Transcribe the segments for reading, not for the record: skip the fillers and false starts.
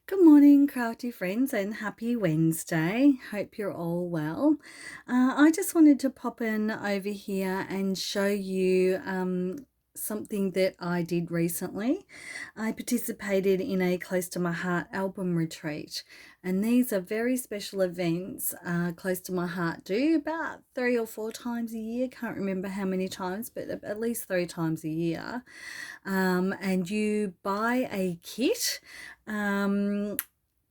Good morning, crafty friends, and happy Wednesday. Hope you're all well. I just wanted to pop in over here and show you something that I did recently. I participated in a Close to My Heart album retreat, and these are very special events. Close to My Heart do about 3 or 4 times a year. Can't remember how many times, but at least 3 times a year. And you buy a kit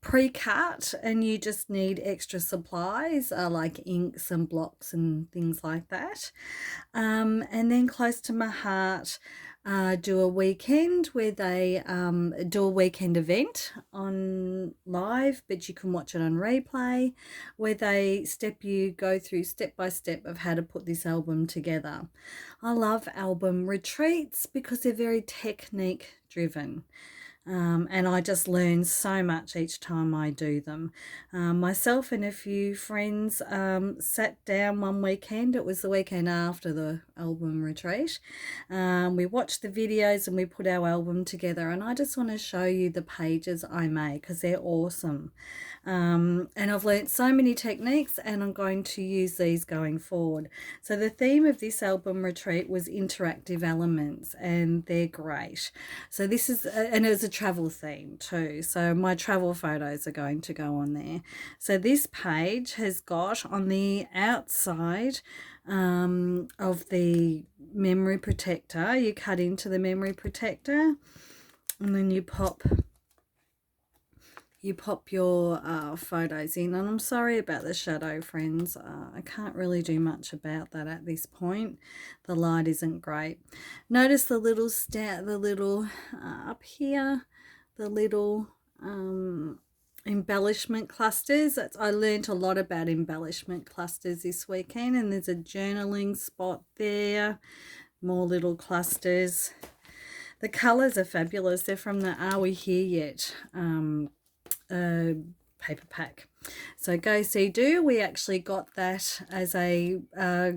pre-cut, and you just need extra supplies like inks and blocks and things like that. And then Close to My Heart do a weekend where they do a weekend event on live, but you can watch it on replay, where they go through step by step of how to put this album together. I love album retreats because they're very technique driven. And I just learn so much each time I do them. Myself and a few friends sat down one weekend. It was the weekend after the album retreat. We watched the videos and we put our album together, and I just want to show you the pages I made because they're awesome. And I've learnt so many techniques, and I'm going to use these going forward. So the theme of this album retreat was interactive elements, and they're great. So this is, and it was a travel theme too. So my travel photos are going to go on there. So this page has got on the outside of the memory protector, you cut into the memory protector, and then you pop your photos in. And I'm sorry about the shadow, friends. I can't really do much about that at this point. The light isn't great. Notice the little up here, the little embellishment clusters. I learned a lot about embellishment clusters this weekend, and there's a journaling spot there, more little clusters. The colours are fabulous. They're from the Are We Here Yet paper pack. So Go See Do, we actually got that as a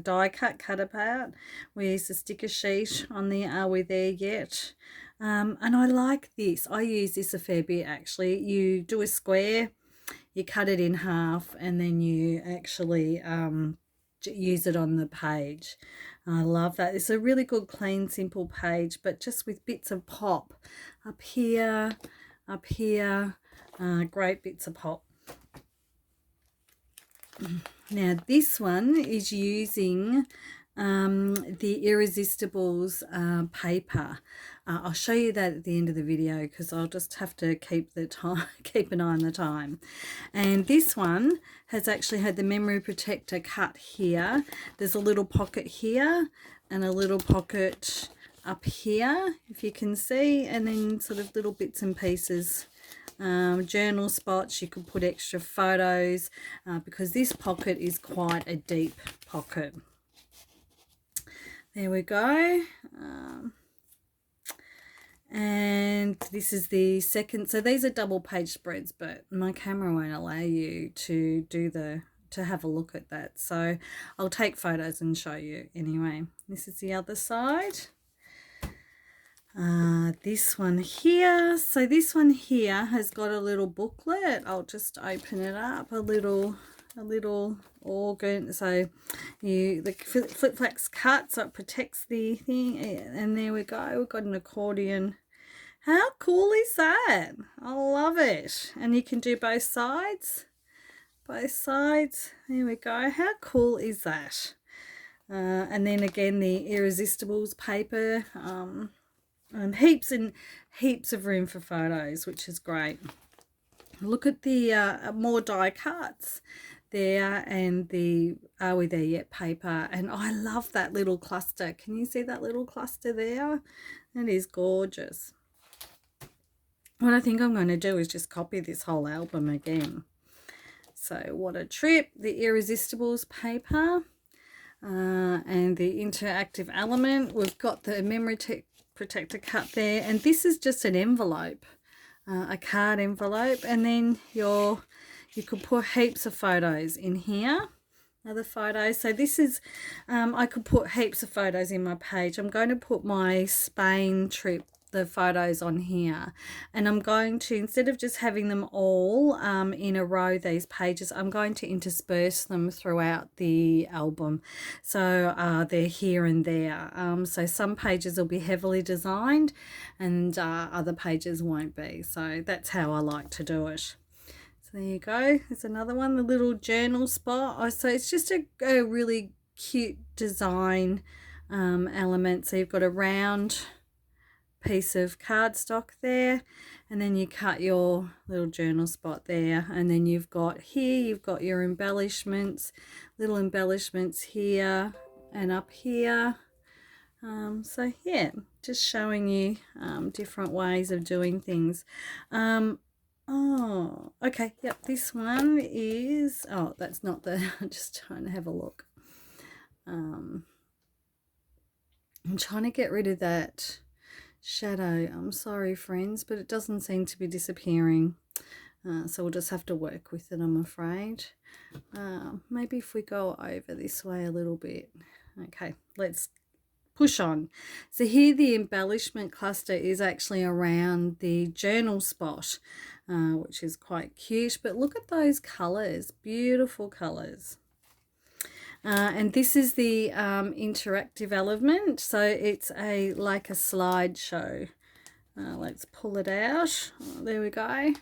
die cut apart. We used a sticker sheet on the Are We There Yet. And I like this. I use this a fair bit actually. You do a square, you cut it in half, and then you actually use it on the page. I love that. It's a really good, clean, simple page, but just with bits of pop up here, great bits of pop. Now this one is using the Irresistibles paper. I'll show you that at the end of the video because I'll just have to keep an eye on the time. And this one has actually had the memory protector cut here. There's a little pocket here and a little pocket up here, if you can see, and then sort of little bits and pieces. Journal spots, you could put extra photos because this pocket is quite a deep pocket. There we go. And this is the second. So these are double page spreads, but my camera won't allow you to have a look at that. So I'll take photos and show you anyway. This is the other side. This one here. So this one here has got a little booklet. I'll just open it up. A little organ. So the flip flaps cut, so it protects the thing. And there we go. We've got an accordion. How cool is that? I love it. And you can do both sides. Both sides. There we go. How cool is that? And then again the Irresistibles paper. And heaps of room for photos, which is great. Look at the more die cuts there, and the Are We There Yet paper. And I love that little cluster. Can you see that little cluster there? That is gorgeous. What I think I'm going to do is just copy this whole album again. So what a trip. The Irresistibles paper and the interactive element. We've got the memory protector cut there, and this is just an envelope, a card envelope, and then you could put heaps of photos in here. Other photos. So this is I could put heaps of photos in my page. I'm going to put my Spain trip, the photos on here, and I'm going to, instead of just having them all in a row, these pages, I'm going to intersperse them throughout the album, so they're here and there. So some pages will be heavily designed and other pages won't be, so that's how I like to do it. So there you go, there's another one, the little journal spot. Oh, so it's just a really cute design element. So you've got a round piece of cardstock there, and then you cut your little journal spot there, and then you've got here, you've got your embellishments, little embellishments here and up here. So yeah, just showing you different ways of doing things. Oh, okay, yep, this one is, oh, that's not the, I'm just trying to have a look. I'm trying to get rid of that shadow. I'm sorry, friends, but it doesn't seem to be disappearing. So we'll just have to work with it, I'm afraid. Maybe if we go over this way a little bit. Okay, let's push on. So here the embellishment cluster is actually around the journal spot, which is quite cute. But look at those colours, beautiful colours. And this is the interactive element, so it's like a slideshow. Let's pull it out. Oh, there we go.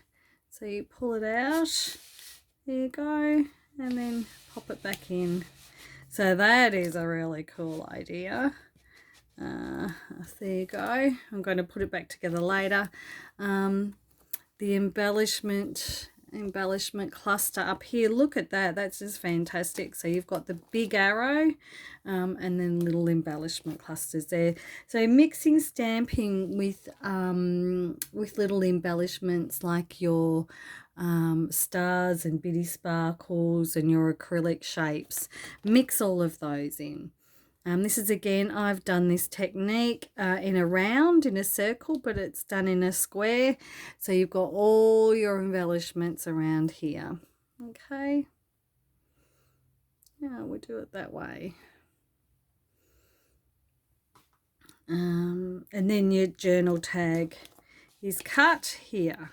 So you pull it out, there you go, and then pop it back in. So that is a really cool idea. There you go. I'm going to put it back together later. The embellishment cluster up here, look at that, that's just fantastic. So you've got the big arrow and then little embellishment clusters there. So mixing stamping with little embellishments like your stars and bitty sparkles and your acrylic shapes, mix all of those in. This is, again, I've done this technique in a round, in a circle, but it's done in a square. So you've got all your embellishments around here. Okay. Yeah, we'll do it that way. And then your journal tag is cut here.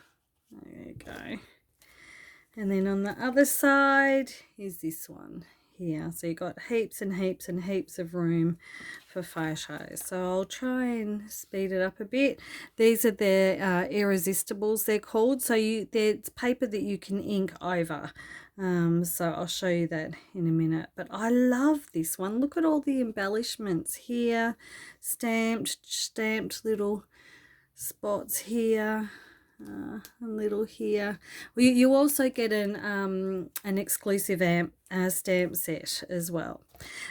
There you go. And then on the other side is this one here. So you've got heaps and heaps and heaps of room for photos. So I'll try and speed it up a bit. These are the irresistibles, they're called. So it's paper that you can ink over. So I'll show you that in a minute. But I love this one. Look at all the embellishments here. Stamped little spots here. A little here. Well, you also get an exclusive stamp set as well.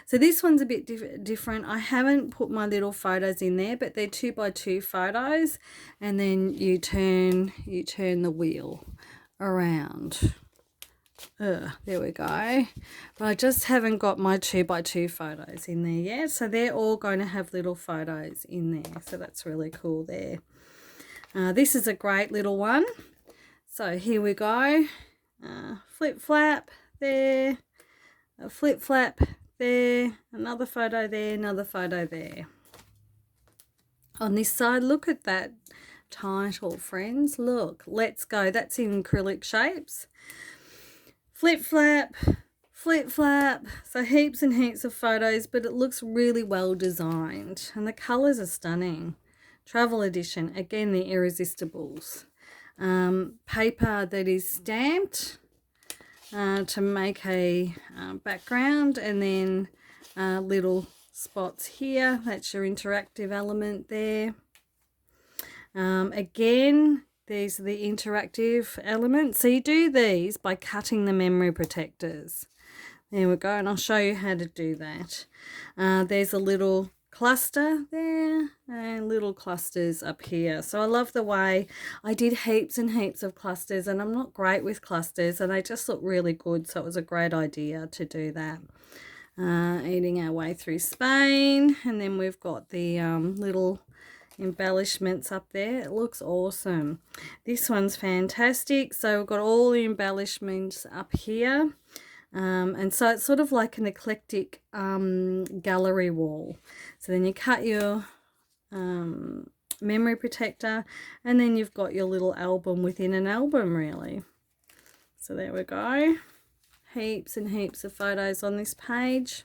So this one's a bit different. I haven't put my little photos in there, but they're 2x2 photos, and then you turn the wheel around. There we go. But I just haven't got my 2x2 photos in there yet, so they're all going to have little photos in there. So that's really cool there. This is a great little one. So here we go. Flip flap there, a flip flap there, another photo there, another photo there. On this side, look at that title, friends. Look, let's go. That's in acrylic shapes. Flip flap, flip flap. So heaps and heaps of photos, but it looks really well designed, and the colours are stunning. Travel edition, again, the irresistibles. Paper that is stamped to make a background, and then little spots here. That's your interactive element there. Again, these are the interactive elements. So you do these by cutting the memory protectors. There we go, and I'll show you how to do that. There's a little cluster there and little clusters up here. So I love the way I did heaps and heaps of clusters, and I'm not great with clusters, and they just look really good, so it was a great idea to do that. Eating our way through Spain, and then we've got the little embellishments up there. It looks awesome. This one's fantastic. So we've got all the embellishments up here. And so it's sort of like an eclectic gallery wall. So then you cut your memory protector, and then you've got your little album within an album, really. So there we go. Heaps and heaps of photos on this page.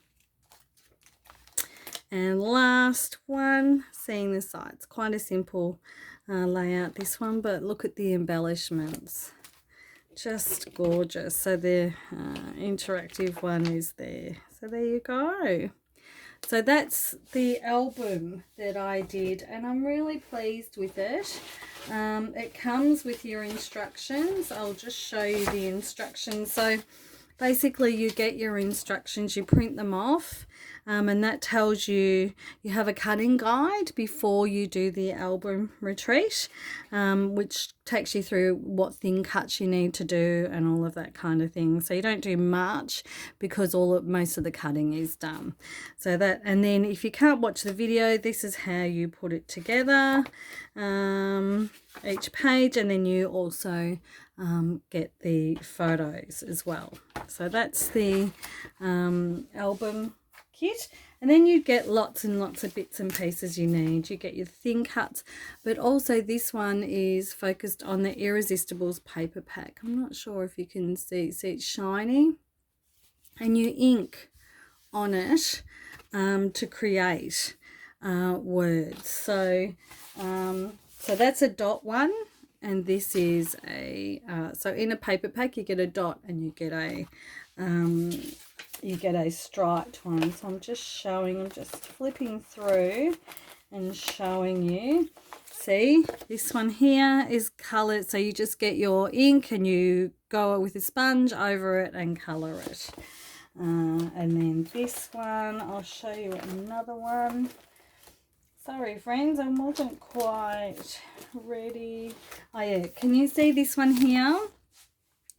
And last one, seeing the sights. Quite a simple layout, this one, but look at the embellishments. Just gorgeous. So the interactive one is there. So there you go. So that's the album that I did, and I'm really pleased with it. It comes with your instructions. I'll just show you the instructions. So basically you get your instructions, you print them off, and that tells you, you have a cutting guide before you do the album retreat, which takes you through what thin cuts you need to do and all of that kind of thing. So you don't do much because most of the cutting is done. So that, and then if you can't watch the video, this is how you put it together, each page, and then you also get the photos as well. So that's the album kit, and then you get lots and lots of bits and pieces you need. You get your thin cuts, but also this one is focused on the Irresistibles paper pack. I'm not sure if you can see it's shiny, and you ink on it to create words. So so that's a dot one, and this is a so in a paper pack you get a dot and you get a striped one. So I'm just flipping through and showing you. See, this one here is coloured, so you just get your ink and you go with a sponge over it and colour it. And then this one, I'll show you another one. Sorry friends, I wasn't quite ready. Oh yeah, can you see this one here?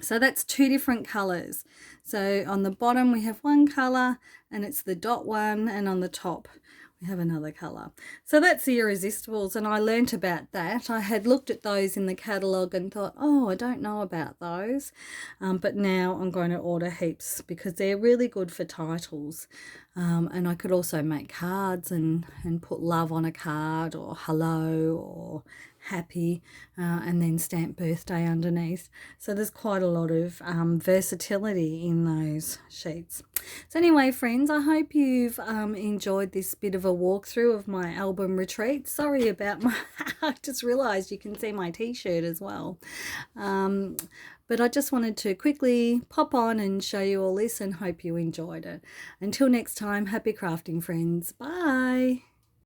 So that's two different colours. So on the bottom we have one colour and it's the dot one, and on the top we have another colour. So that's the Irresistibles, and I learnt about that. I had looked at those in the catalogue and thought, oh, I don't know about those. But now I'm going to order heaps because they're really good for titles. And I could also make cards and put love on a card, or hello, or happy, and then stamp birthday underneath. So there's quite a lot of versatility in those sheets. So anyway friends, I hope you've enjoyed this bit of a walkthrough of my album retreat. Sorry about my I just realized you can see my t-shirt as well, but I just wanted to quickly pop on and show you all this, and hope you enjoyed it. Until next time, happy crafting friends. Bye.